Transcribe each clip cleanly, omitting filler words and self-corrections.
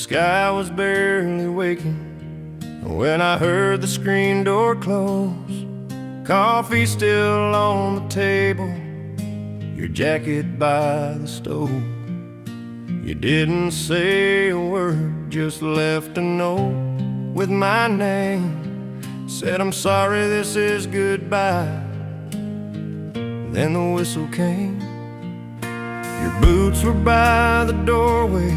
sky was barely waking when I heard the screen door close. Coffee still on the table, your jacket by the stove. You didn't say a word, just left a note with my name. Said, I'm sorry, this is goodbye. Then the whistle came. Your boots were by the doorway,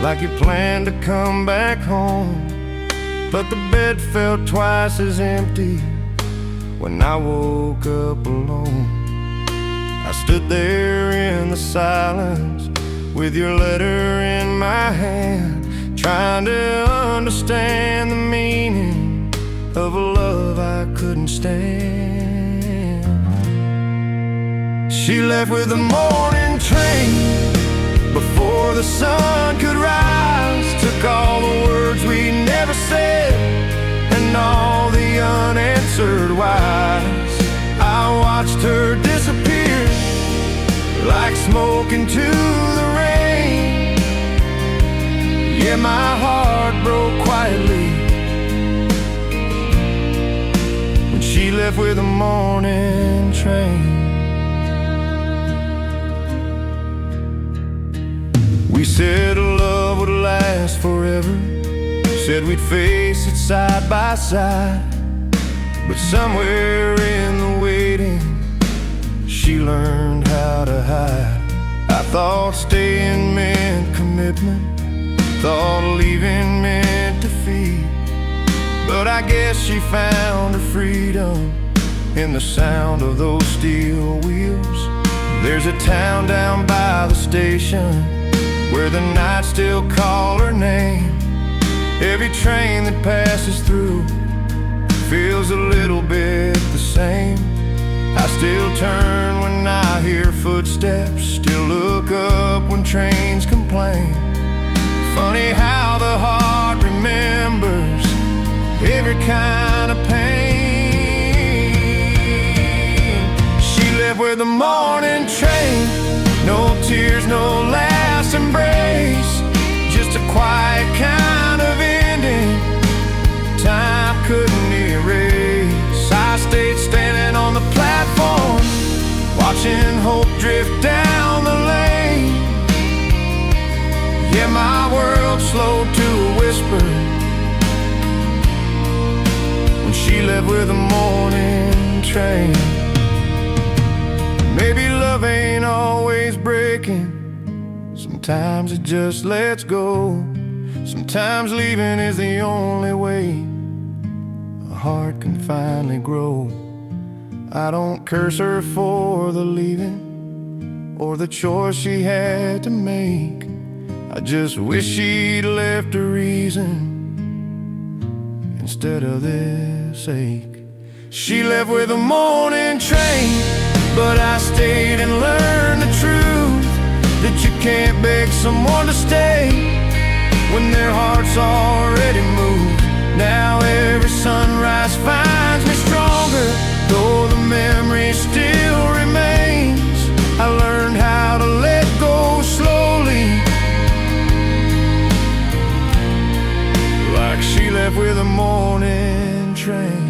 like you planned to come back home. But the bed felt twice as empty when I woke up alone. I stood there in the silence with your letter in my hand, trying to understand the meaning of a love I couldn't stand. She left with the morning train before the sun could rise, took all the words we never said and all the unanswered whys. I watched her disappear like smoke into the rain. Yeah, my heart broke quietly when she left with the morning train. We said love would last forever, said we'd face it side by side. But somewhere in the waiting, she learned how to hide. I thought staying meant commitment, thought leaving meant defeat. But I guess she found her freedom in the sound of those steel wheels. There's a town down by the station where the nights still call her name. Every train that passes through feels a little bit the same. I still turn when I hear footsteps, still look up when trains complain. Funny how the heart remembers every kind of pain. She left with the morning train, no tears, no last embrace, just a quiet kind of ending time couldn't erase. I stayed standing on the platform, watching hope drift down the lane. Yeah, my world slowed to a whisper when she left with the morning train. Maybe love ain't always breaking, sometimes it just lets go. Sometimes leaving is the only way a heart can finally grow. I don't curse her for the leaving or the choice she had to make. I just wish she'd left a reason instead of this ache. She left with a morning train, but I stayed and learned the truth that you can't beg someone to stay when their heart's already moved. Now every sunrise finds me stronger, though the memory still remains. I learned how to let go slowly, like she left with a morning train.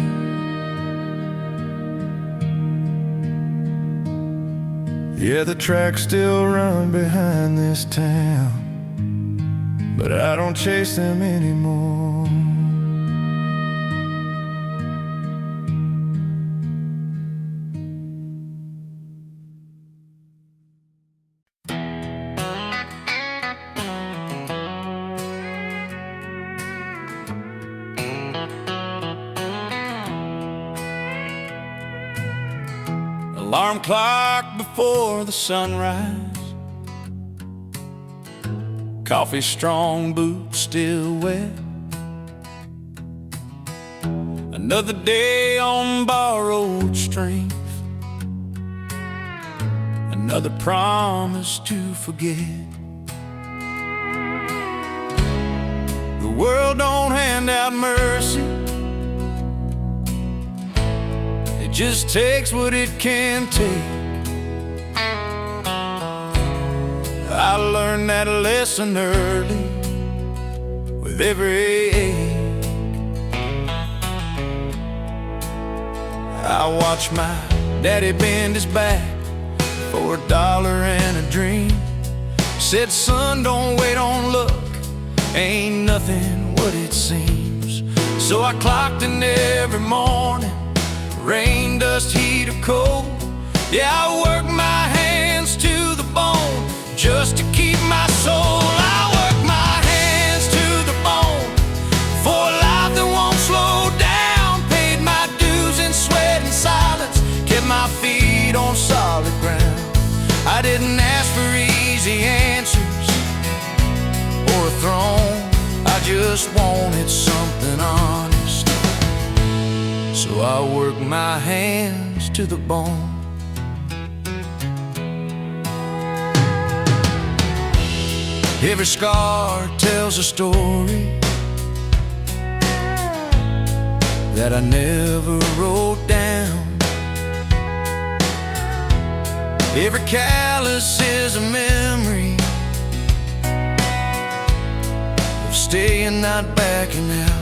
Yeah, the tracks still run behind this town, but I don't chase them anymore. Alarm clock before the sunrise, coffee strong, boots still wet. Another day on borrowed strength, another promise to forget. The world don't hand out mercy, it just takes what it can take. I learned that lesson early, every ache. I watch my daddy bend his back for $1 and a dream. Said, son, don't wait on luck, ain't nothing what it seems. So I clocked in every morning, rain, dust, heat, or cold. Yeah, I work my hands to the bone just to keep my soul. I work my hands to the bone for a life that won't slow down. Paid my dues in sweat and silence, kept my feet on solid ground. I didn't ask for easy answers or a throne, I just wanted something honest. So I work my hands to the bone. Every scar tells a story that I never wrote down. Every callus is a memory of staying, not backing out.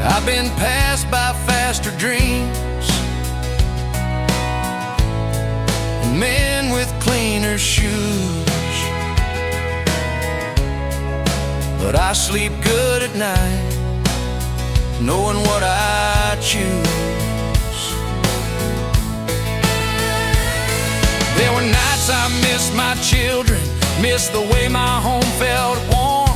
I've been passed by faster dreams and men with cleaner shoes, but I sleep good at night knowing what I choose. There were nights I missed my children, missed the way my home felt warm,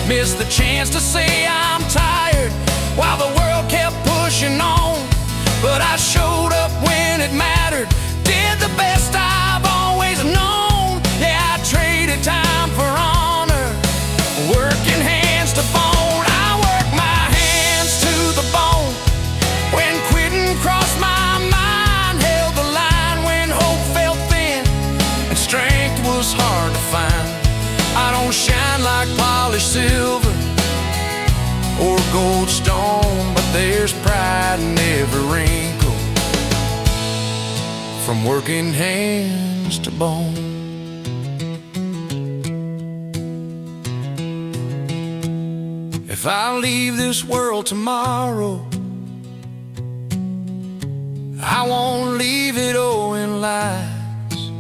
missed the chance to say I'm tired while the world kept pushing on. But I showed up when it mattered, did the best I've always known. Yeah, I traded time for honor, working hands to bone. I work my hands to the bone when quitting crossed my mind, held the line when hope felt thin and strength was hard to find. I don't shine like polished silver or gold stone, but there's pride in every wrinkle from working hands to bone. If I leave this world tomorrow, I won't leave it owing lies.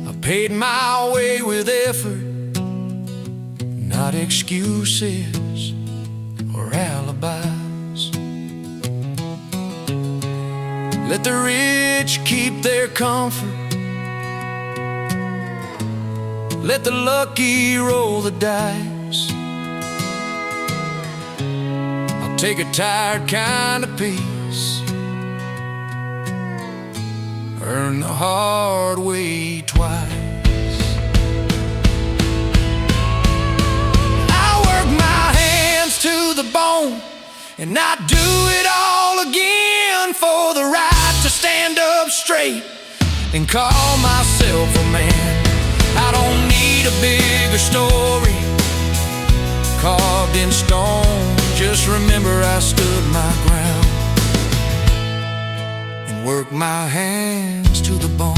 I paid my way with effort, not excuses or alibis. Let the rich keep their comfort, let the lucky roll the dice. I'll take a tired kind of peace, earn the hard way twice. To the bone, and I do it all again for the right to stand up straight and call myself a man. I don't need a bigger story carved in stone. Just remember I stood my ground and worked my hands to the bone.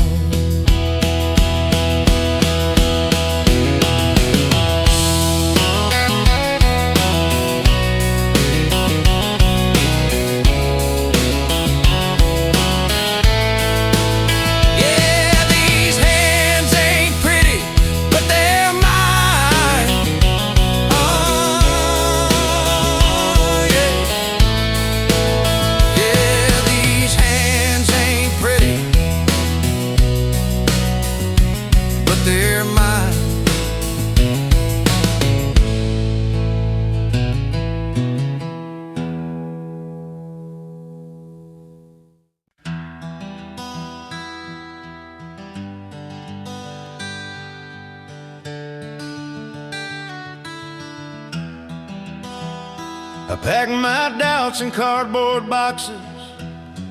I packed my doubts in cardboard boxes,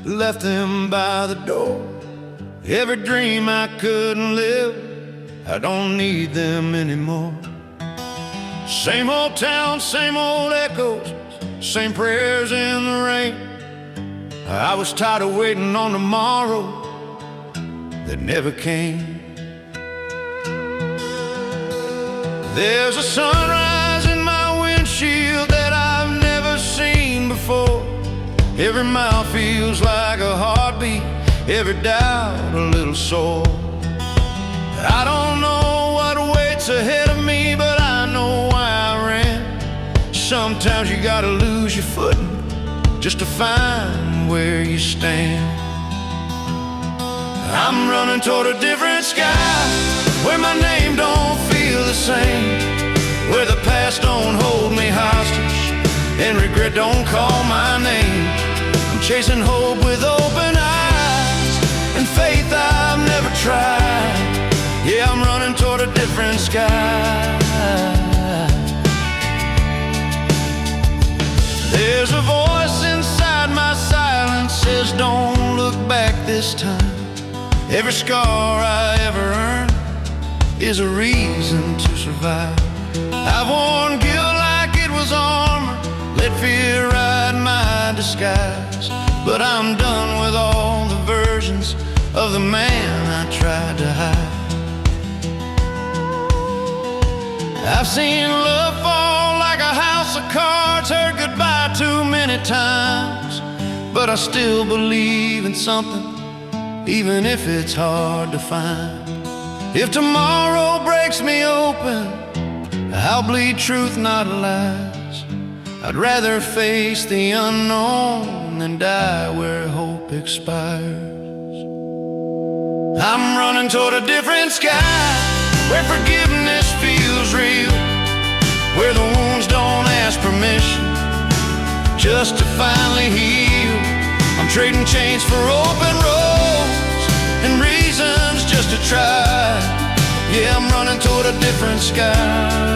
left them by the door. Every dream I couldn't live, I don't need them anymore. Same old town, same old echoes, same prayers in the rain. I was tired of waiting on tomorrow that never came. There's a sunrise in my windshield that I've never seen before. Every mile feels like a heartbeat, every doubt a little sore. I don't know what waits ahead of me, but I know why I ran. Sometimes you gotta lose your footing just to find where you stand. I'm running toward a different sky, where my name don't feel the same, where the past don't hold me hostage and regret don't call my name. I'm chasing hope with open eyes and faith I've never tried. Yeah, I'm running toward a different sky. There's a voice inside my silence says don't look back this time. Every scar I ever earned is a reason to survive. I've worn guilt like it was armor, let fear ride my disguise. But I'm done with all the versions of the man I tried to hide. I've seen love fall like a house of cards, heard goodbye too many times, but I still believe in something, even if it's hard to find. If tomorrow breaks me open, I'll bleed truth, not lies. I'd rather face the unknown than die where hope expires. I'm running toward a different sky, where forgiveness feels real, where the wounds don't ask permission just to finally heal. I'm trading chains for open roads and reasons just to try. Yeah, I'm running toward a different sky.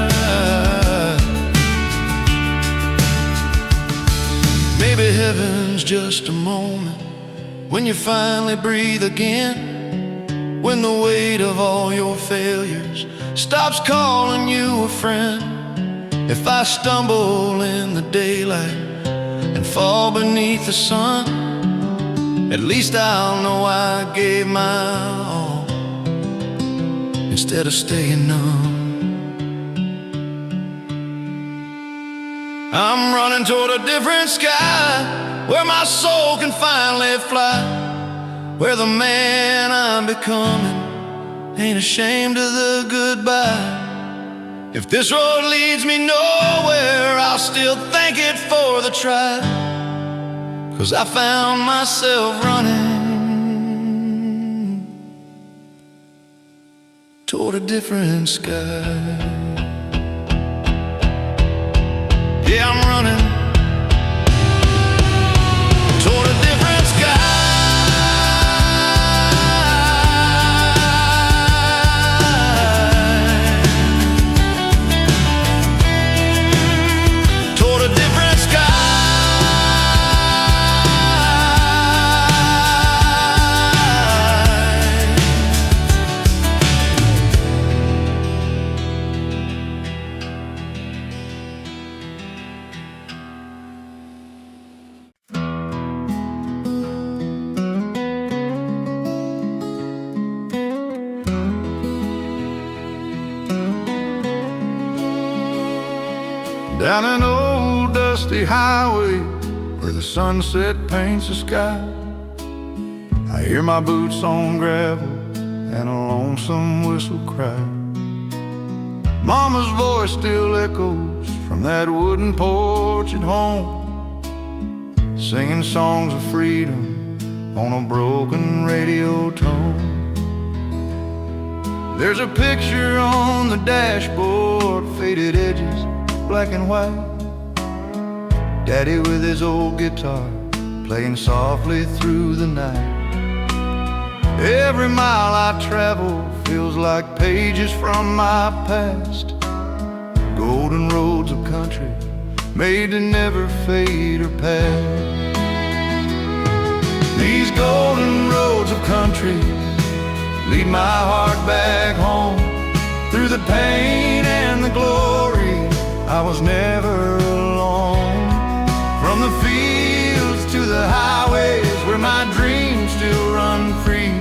Maybe heaven's just a moment when you finally breathe again, when the weight of all your failures stops calling you a friend. If I stumble in the daylight and fall beneath the sun, at least I'll know I gave my all instead of staying numb. I'm running toward a different sky, where my soul can finally fly, where the man I'm becoming ain't ashamed of the goodbye. If this road leads me nowhere, I'll still thank it for the try, 'cause I found myself running toward a different sky. Yeah, I'm running toward a different sky. Down an old dusty highway where the sunset paints the sky, I hear my boots on gravel and a lonesome whistle cry. Mama's voice still echoes from that wooden porch at home, singing songs of freedom on a broken radio tone. There's a picture on the dashboard, faded edges, black and white. Daddy with his old guitar, playing softly through the night. Every mile I travel feels like pages from my past, golden roads of country made to never fade or pass. These golden roads of country lead my heart back home, through the pain and the glory. I was never alone. From the fields to the highways where my dreams still run free,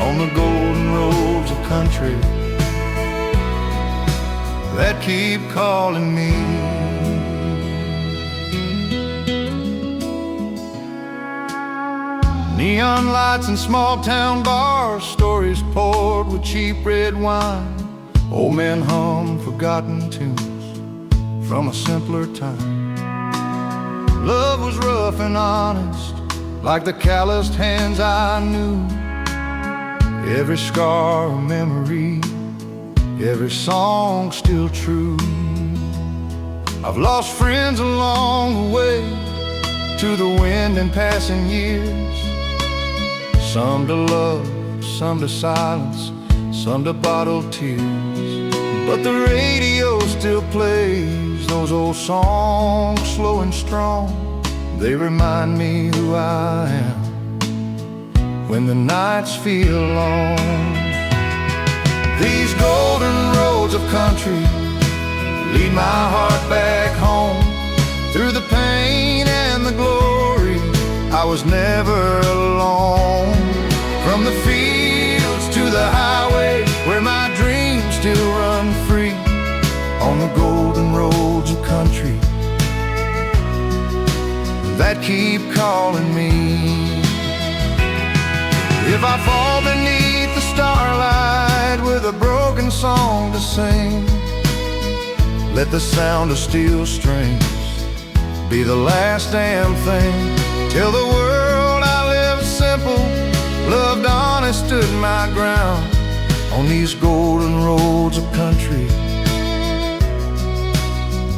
on the golden roads of country that keep calling me. Neon lights in small town bars, stories poured with cheap red wine. Old men hum forgotten tunes from a simpler time. Love was rough and honest, like the calloused hands I knew. Every scar a memory, every song still true. I've lost friends along the way to the wind and passing years. Some to love, some to silence, some to bottled tears. But the radio still plays those old songs, slow and strong. They remind me who I am when the nights feel long. These golden roads of country lead my heart back home. Through the pain and the glory, I was never alone. From the fields to the highway, where my dreams still run free. On the golden roads of country that keep calling me. If I fall beneath the starlight with a broken song to sing, let the sound of steel strings be the last damn thing. Tell the world I lived simple, loved honest, stood my ground on these golden roads of country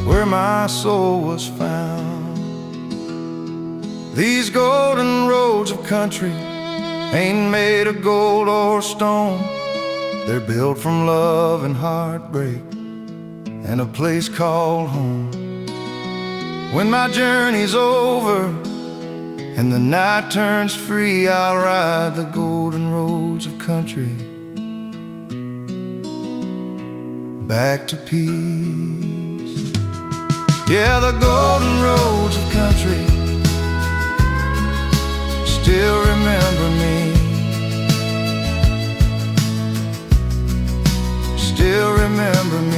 where my soul was found. These golden roads of country ain't made of gold or stone. They're built from love and heartbreak and a place called home. When my journey's over and the night turns free, I'll ride the golden roads of country back to peace. Yeah, the golden roads of country still remember me, still remember me.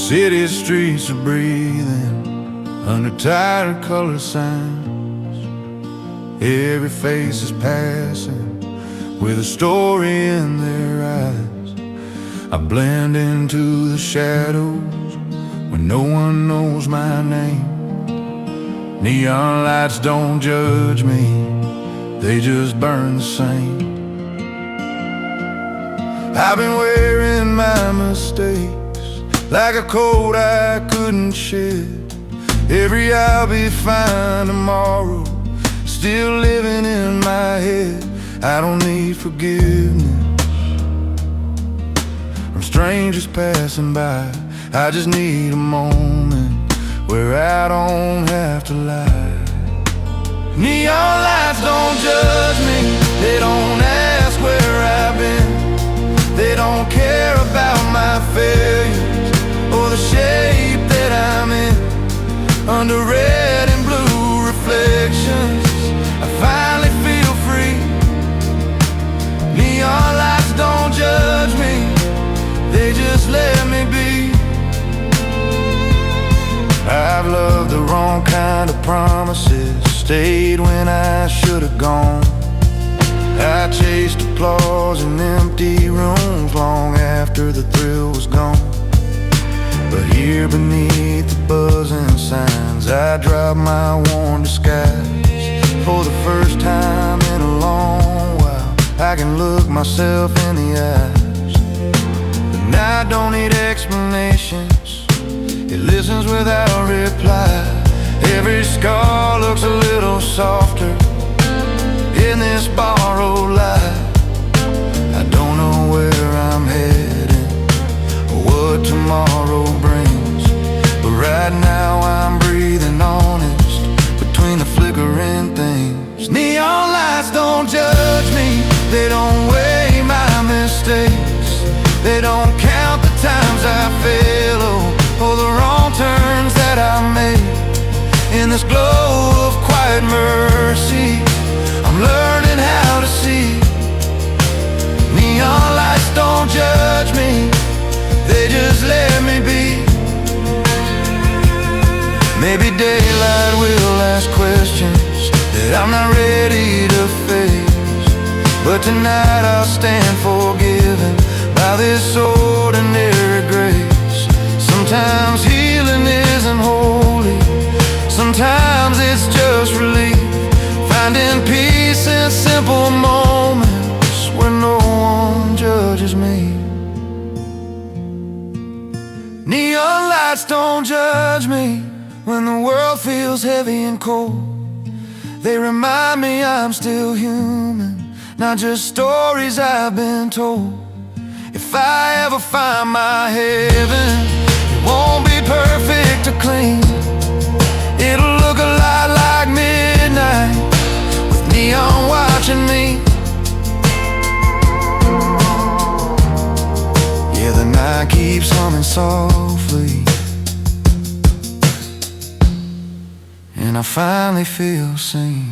City streets are breathing under tired color signs. Every face is passing with a story in their eyes. I blend into the shadows when no one knows my name. Neon lights don't judge me, they just burn the same. I've been wearing my mistakes like a coat I couldn't shed. Every I'll be fine tomorrow still living in my head. I don't need forgiveness from strangers passing by. I just need a moment where I don't have to lie. Neon lights don't judge me, they don't ask where I've been. They don't care about my failures or the shape that I'm in. Under red and blue reflections, I finally feel free. Neon lights don't judge me, they just let me be. I've loved the wrong kind of promises, stayed when I should have gone. I chased applause in empty rooms long after the thrill was gone. But here beneath the buzzing signs, I drop my worn disguise. For the first time in a long while, I can look myself in the eyes. The night don't need explanations, it listens without reply. Every scar looks a little softer in this borrowed light. They don't weigh my mistakes. They don't count the times I fail, or the wrong turns that I made. In this glow of quiet mercy, I'm learning how to see. Neon lights don't judge me, they just let me be. Maybe daylight will ask questions that I'm not ready to face, but tonight I'll stand forgiven by this ordinary grace. Sometimes healing isn't holy, sometimes it's just relief, finding peace in simple moments where no one judges me. Neon lights don't judge me when the world feels heavy and cold. They remind me I'm still human, not just stories I've been told. If I ever find my heaven, it won't be perfect or clean. It'll look a lot like midnight with neon watching me. Yeah, the night keeps humming softly, and I finally feel seen.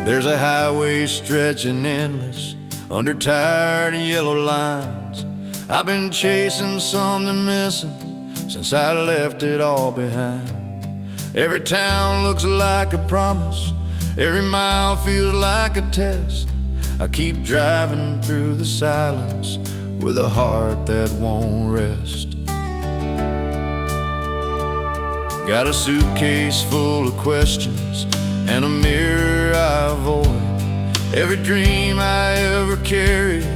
There's a highway stretching endless under tired and yellow lines. I've been chasing something missing since I left it all behind. Every town looks like a promise, every mile feels like a test. I keep driving through the silence with a heart that won't rest. Got a suitcase full of questions and a mirror I avoid. Every dream I ever carried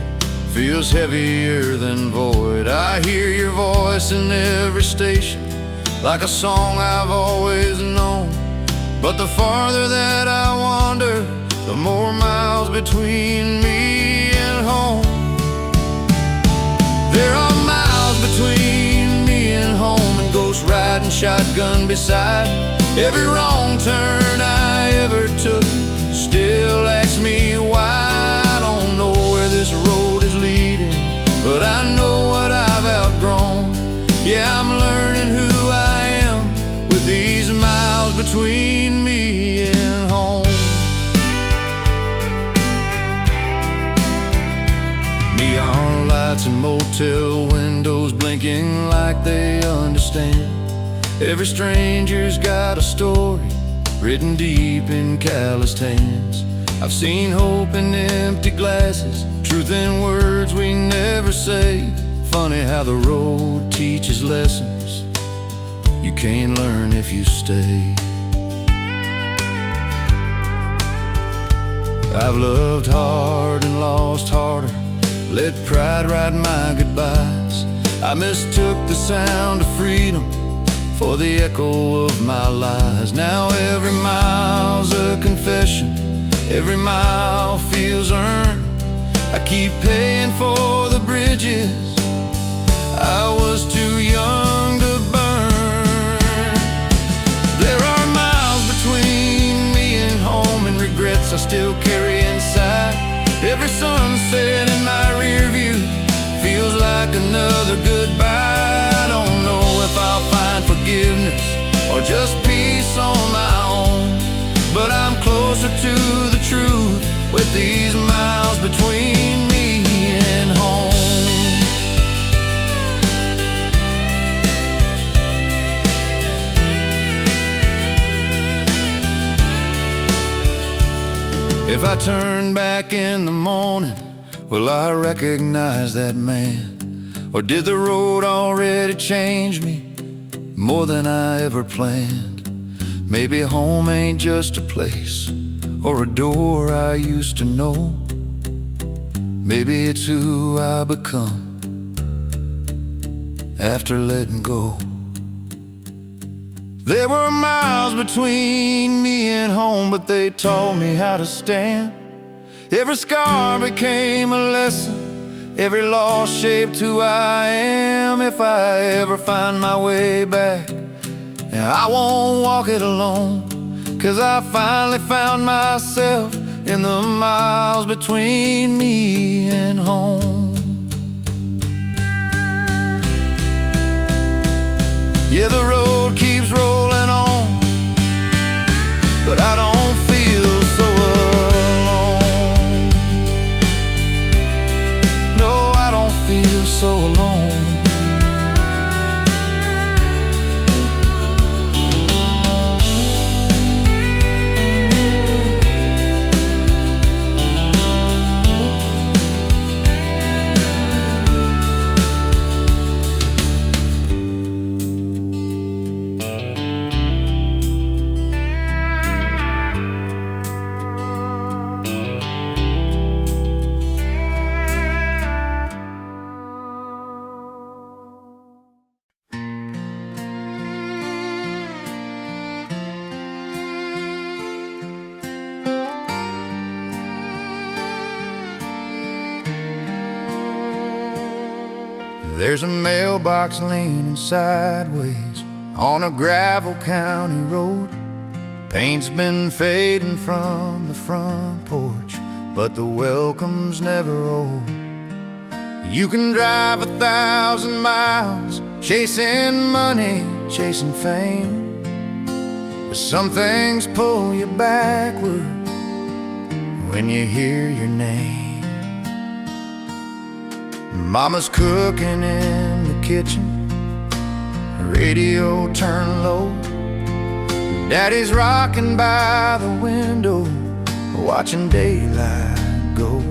feels heavier than void. I hear your voice in every station, like a song I've always known. But the farther that I wander, the more miles between me and home. There are miles between me and home, and ghost riding shotgun beside. Every wrong turn I ever took still asks me why. I don't know where this road is leading, but I know what I've outgrown. Yeah, I'm learning who I am with these miles between me and home. Neon lights and motel windows blinking like they understand. Every stranger's got a story written deep in calloused hands. I've seen hope in empty glasses, truth in words we never say. Funny how the road teaches lessons you can't learn if you stay. I've loved hard and lost harder, let pride write my goodbyes. I mistook the sound of freedom for the echo of my lies. Now every mile's a confession, every mile feels earned. I keep paying for the bridges I was too young to burn. There are miles between me and home, and regrets I still carry inside. Every sunset in my rear view feels like another goodbye. I don't know if I'll find forgiveness or just peace on my own, but I'm closer to the truth with these miles between me and home. If I turn back in the morning, will I recognize that man? Or did the road already change me more than I ever planned? Maybe home ain't just a place or a door I used to know. Maybe it's who I become after letting go. There were miles between me and home, but they taught me how to stand. Every scar became a lesson, every loss shaped who I am. If I ever find my way back, and I won't walk it alone, 'cause I finally found myself in the miles between me and home. Yeah, the road keeps rolling on, but I don't feel so alone. No, I don't feel so alone. There's a mailbox leaning sideways on a gravel county road. Paint's been fading from the front porch, but the welcome's never old. You can drive 1,000 miles chasing money, chasing fame, but some things pull you backward when you hear your name. Mama's cooking in the kitchen, radio turned low. Daddy's rocking by the window, watching daylight go.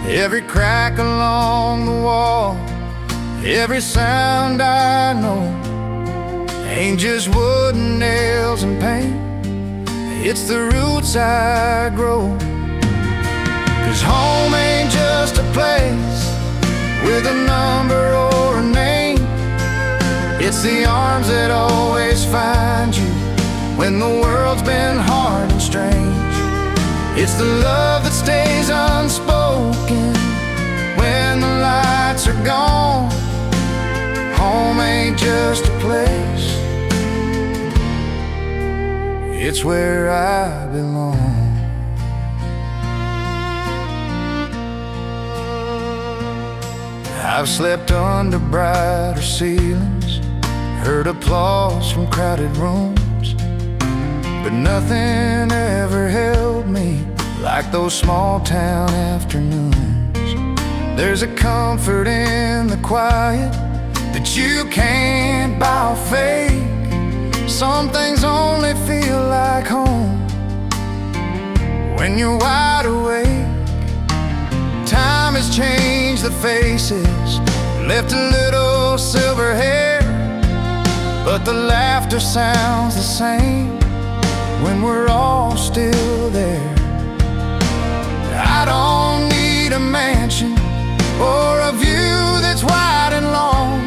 Every crack along the wall, every sound I know, ain't just wood and nails and paint, it's the roots I grow. 'Cause home ain't just a place with a number or a name, it's the arms that always find you when the world's been hard and strange. It's the love that stays unspoken when the lights are gone. Home ain't just a place, it's where I belong. I've slept under brighter ceilings, heard applause from crowded rooms, but nothing ever held me like those small town afternoons. There's a comfort in the quiet that you can't buy or fake. Some things only feel like home when you're wide awake. Time has changed the faces, left a little silver hair, but the laughter sounds the same when we're all still there. I don't need a mansion or a view that's wide and long.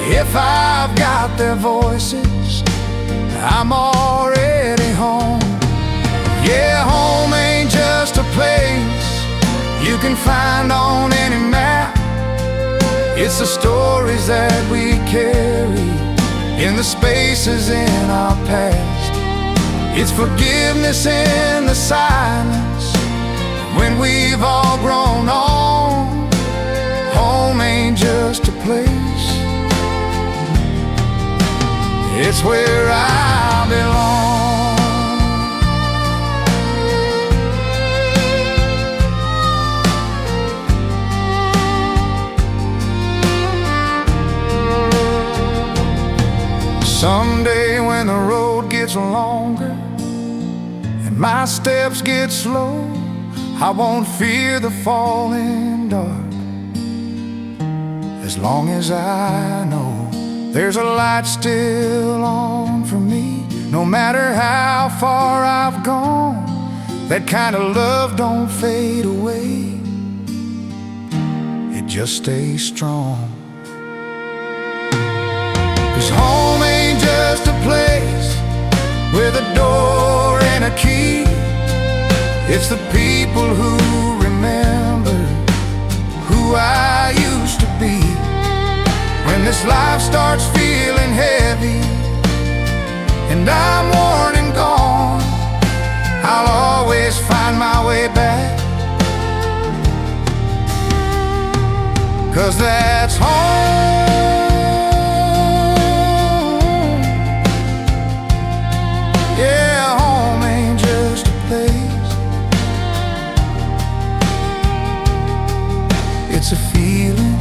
If I've got their voices, I'm already home. Yeah, home ain't just a place you can find on any map, it's the stories that we carry in the spaces in our past. It's forgiveness in the silence when we've all grown on. Home ain't just a place, it's where I belong. Someday when the road gets longer and my steps get slow, I won't fear the falling dark, as long as I know there's a light still on for me No matter how far I've gone, that kind of love don't fade away. It just stays strong. 'Cause home ain't just a place with a door and a key. It's the people who remember who I used to be. When this life starts feeling heavy and I'm worn and gone, I'll always find my way back. 'Cause that's home. Yeah, home ain't just a place, it's a feeling.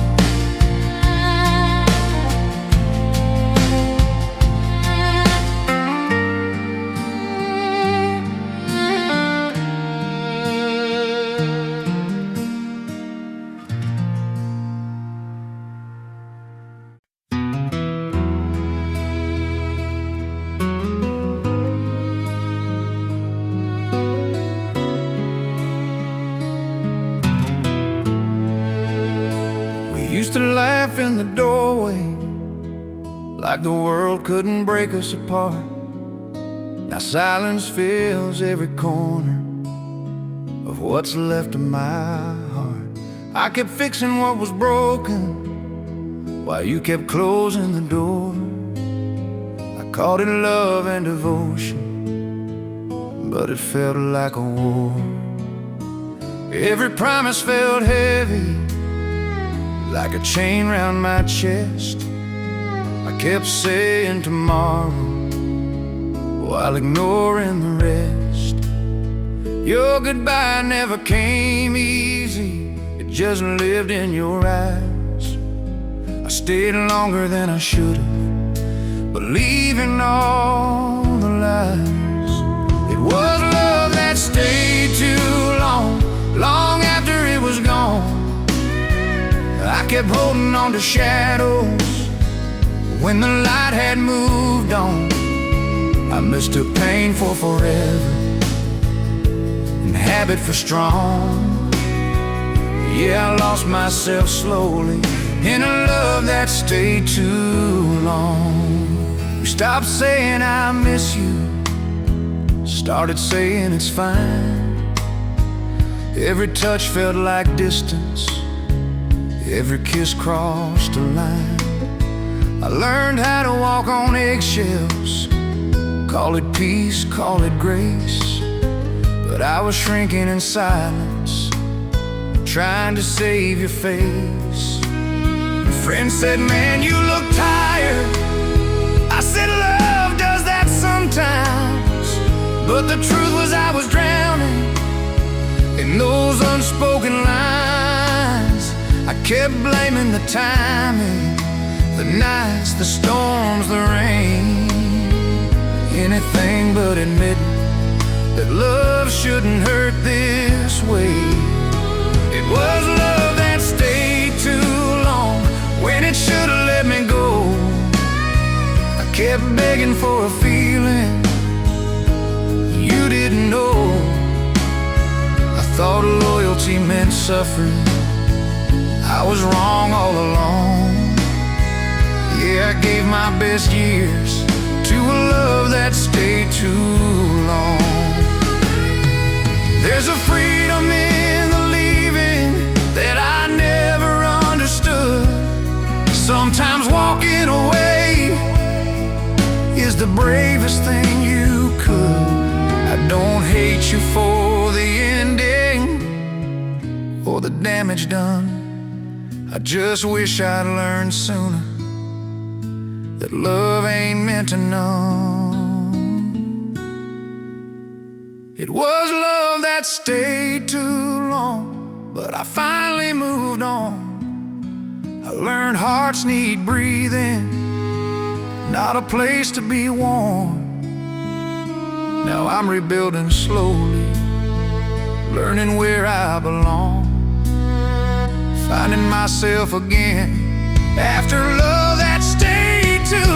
Used to laugh in the doorway like the world couldn't break us apart. Now silence fills every corner of what's left of my heart. I kept fixing what was broken while you kept closing the door. I called it love and devotion, but it felt like a war. Every promise felt heavy, like a chain round my chest. I kept saying tomorrow while ignoring the rest. Your goodbye never came easy, it just lived in your eyes. I stayed longer than I should have, believing all the lies. It was love that stayed too long, long after it was gone. I kept holding on to shadows when the light had moved on. I mistook pain for forever and habit for strong. Yeah, I lost myself slowly in a love that stayed too long. We stopped saying I miss you, started saying it's fine. Every touch felt like distance, every kiss crossed a line. I learned how to walk on eggshells, call it peace, call it grace. But I was shrinking in silence, trying to save your face. A friend said, man, you look tired. I said, love does that sometimes. But the truth was I was drowning in those unspoken lines. I kept blaming the timing, the nights, the storms, the rain. Anything but admitting that love shouldn't hurt this way. It was love that stayed too long when it should have let me go. I kept begging for a feeling you didn't know. I thought loyalty meant suffering, I was wrong all along. Yeah, I gave my best years to a love that stayed too long. There's a freedom in the leaving that I never understood. Sometimes walking away is the bravest thing you could. I don't hate you for the ending or the damage done. I just wish I'd learned sooner that love ain't meant to numb. It was love that stayed too long, but I finally moved on. I learned hearts need breathing, not a place to be warm. Now I'm rebuilding slowly, learning where I belong, finding myself again after love that stayed too